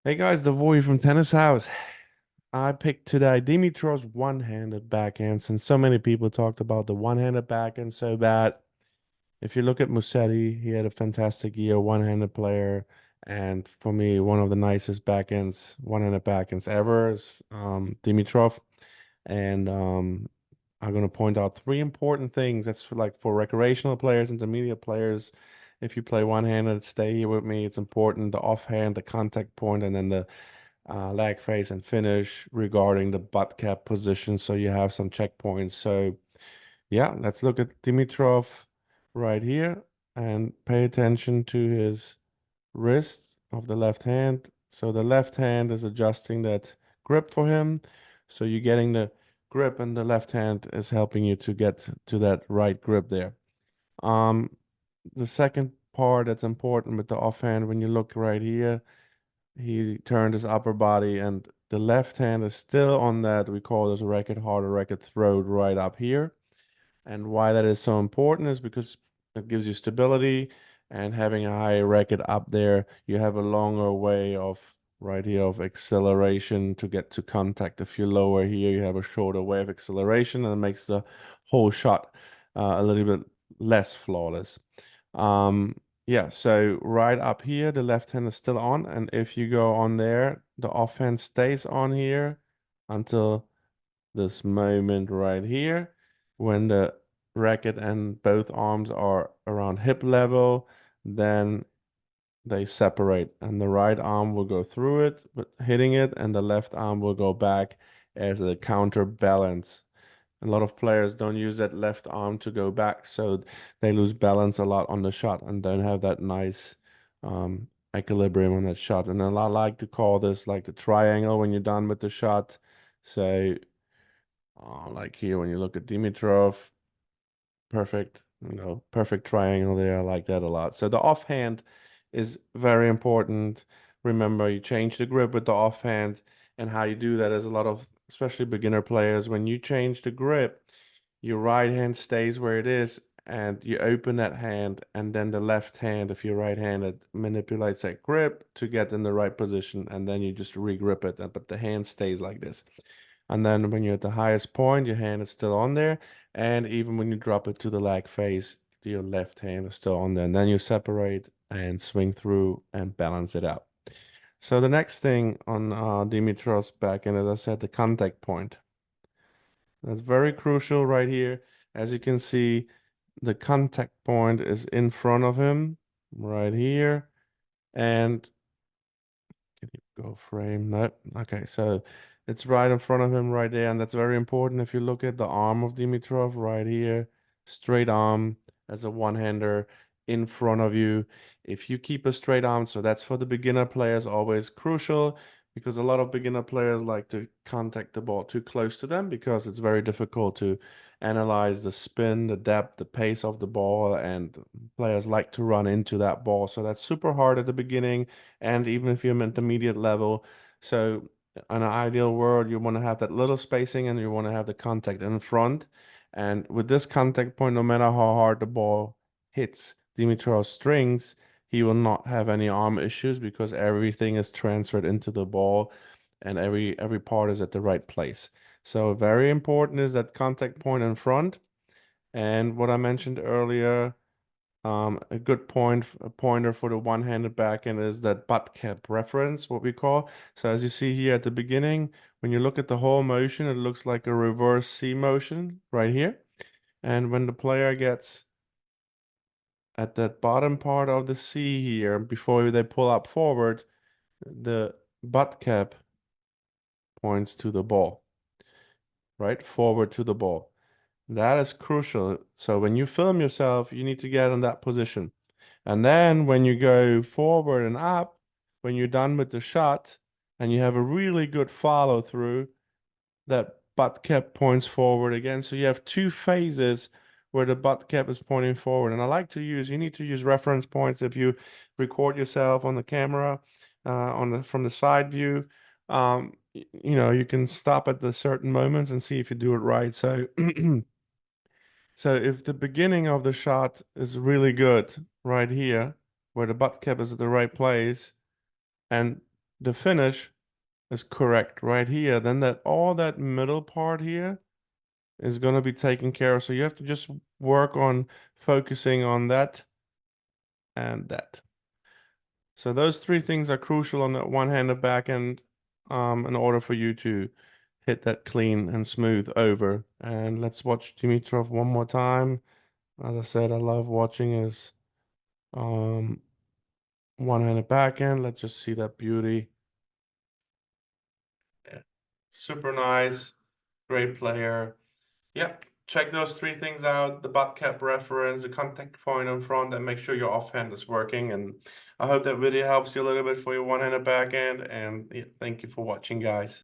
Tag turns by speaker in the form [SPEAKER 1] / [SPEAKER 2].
[SPEAKER 1] Hey guys, the boy from Tennis House. I picked today Dimitrov's one-handed backhand since so many people talked about the one-handed backhand so bad. If you look at Musetti, he had a fantastic year, one-handed player, and for me, one of the nicest backhands, one-handed backhands ever is Dimitrov. And I'm gonna point out three important things. That's for recreational players, intermediate players. If you play one-handed, stay here with me. It's important. The offhand, the contact point, and then the leg face and finish regarding the butt cap position. So you have some checkpoints. So yeah, let's look at Dimitrov right here and pay attention to his wrist of the left hand. So the left hand is adjusting that grip for him. So you're getting the grip and the left hand is helping you to get to that right grip there. Um, the second part that's important with the offhand, when you look right here, he turned his upper body and the left hand is still on that. We call this racket hard or racket throat right up here. And why that is so important is because it gives you stability, and having a high racket up there, you have a longer way of right here of acceleration to get to contact. If you lower here, you have a shorter way of acceleration, and it makes the whole shot a little bit less flawless. Um, yeah, so right up here, the left hand is still on, and if you go on there, the offhand stays on here until this moment right here when the racket and both arms are around hip level, then they separate and the right arm will go through it, but hitting it, and the left arm will go back as a counterbalance. A lot of players don't use that left arm to go back, so they lose balance a lot on the shot and don't have that nice equilibrium on that shot. And I like to call this like the triangle when you're done with the shot. So like here, when you look at Dimitrov, perfect, perfect triangle there. I like that a lot. So the offhand is very important. Remember, you change the grip with the offhand, and how you do that is a lot of, especially beginner players, when you change the grip, your right hand stays where it is, and you open that hand, and then the left hand, if you're right-handed, manipulates that grip to get in the right position, and then you just re-grip it, but the hand stays like this. And then when you're at the highest point, your hand is still on there. And even when you drop it to the leg face, your left hand is still on there. And then you separate and swing through and balance it out. So the next thing on Dimitrov's backhand, as I said, the contact point. That's very crucial right here. As you can see, the contact point is in front of him right here. And can you go frame? No. Okay, so it's right in front of him right there, and that's very important. If you look at the arm of Dimitrov right here, straight arm as a one-hander in front of you. If you keep a straight arm, so that's for the beginner players, always crucial, because a lot of beginner players like to contact the ball too close to them because it's very difficult to analyze the spin, the depth, the pace of the ball, and players like to run into that ball. So that's super hard at the beginning, and even if you're intermediate level. So in an ideal world, you want to have that little spacing and you want to have the contact in front. And with this contact point, no matter how hard the ball hits Dimitrov's strings, he will not have any arm issues because everything is transferred into the ball and every part is at the right place. So very important is that contact point in front. And what I mentioned earlier, a good a pointer for the one-handed backhand is that butt cap reference, what we call. So as you see here at the beginning, when you look at the whole motion, it looks like a reverse C motion right here. And when the player gets at that bottom part of the C here, before they pull up forward, the butt cap points to the ball, right? Forward to the ball. That is crucial. So when you film yourself, you need to get in that position. And then when you go forward and up, when you're done with the shot and you have a really good follow through, that butt cap points forward again. So you have two phases where the butt cap is pointing forward. And I like to use, you need to use reference points if you record yourself on the camera, from the side view. You can stop at the certain moments and see if you do it right. So so if the beginning of the shot is really good right here, where the butt cap is at the right place, and the finish is correct right here, then that all that middle part here is going to be taken care of. So you have to just work on focusing on that and that. So those three things are crucial on that one-handed backhand, in order for you to hit that clean and smooth over. And let's watch Dimitrov one more time. As I said, I love watching his um one-handed backhand. Let's just see that beauty. Yeah. Super nice, great player. Yep. Check those three things out, the butt cap reference, the contact point in front, and make sure your offhand is working. And I hope that video helps you a little bit for your one-handed backhand. And yeah, thank you for watching, guys.